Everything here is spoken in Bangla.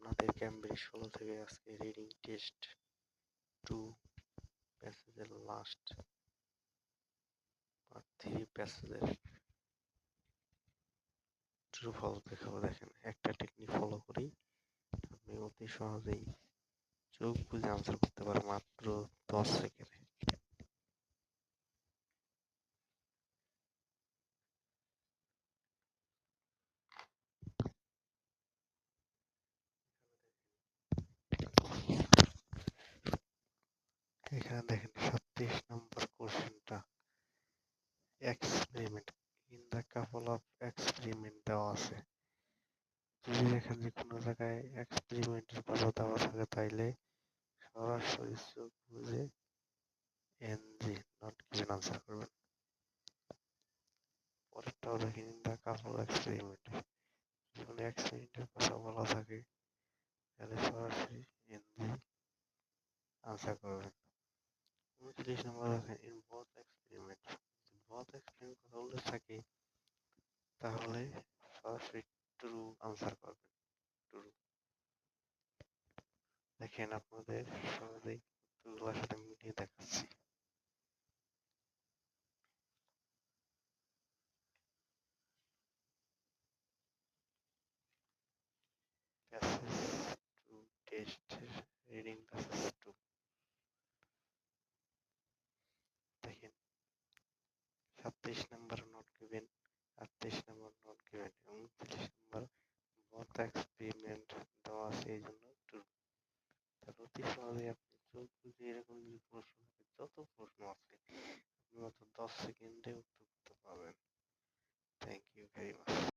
আপনাদের ক্যামব্রিজ 16 থেকে আজকে রিডিং টেস্ট 2 প্যাসেজের লাস্ট পার্ট 3 প্যাসেজের ট্রু ফলস দেখাবো। দেখেন, একটা টেকনিক ফলো করি, আপনি অতি সহজেই চোখ বুঝে আনসার করতে পারেন মাত্র 10 সেকেন্ডে। এখানে দেখেন 37 নম্বর কোশ্চেনটা experiment in the couple of experiment দেওয়া আছে। যদি দেখেন যে কোনো জায়গায় এক্সপেরিমেন্টের কথা দেওয়া থাকে তাইলে সরাসরি চোখ বুঝে এনজি নট গিভেন আনসার করবেন। পরেরটাও দেখেন, ইন দ্য কাপল এক্সপেরিমেন্ট, যখন এক্সপেরিমেন্টের কথা বলা থাকে তাহলে সরাসরি এনজি আনসার করবেন। 29 নম্বর দেখেন, in both experiment, both experiment কথা উল্লেখ থাকে তাহলে সরাসরি ট্রু আনসার করবেন, ট্রু। দেখেন আপনাদের সহজেই উত্তরগুলোর সাথে মিলিয়ে দেখাচ্ছি। Passage 2 test reading passage 2। দেখেন 27 নম্বর নট গিভেন, 38 নম্বর নট গিভেন এবং 29 নম্বর বোথ এক্সপেরিমেন্ট দেওয়া আছে, এই জন্য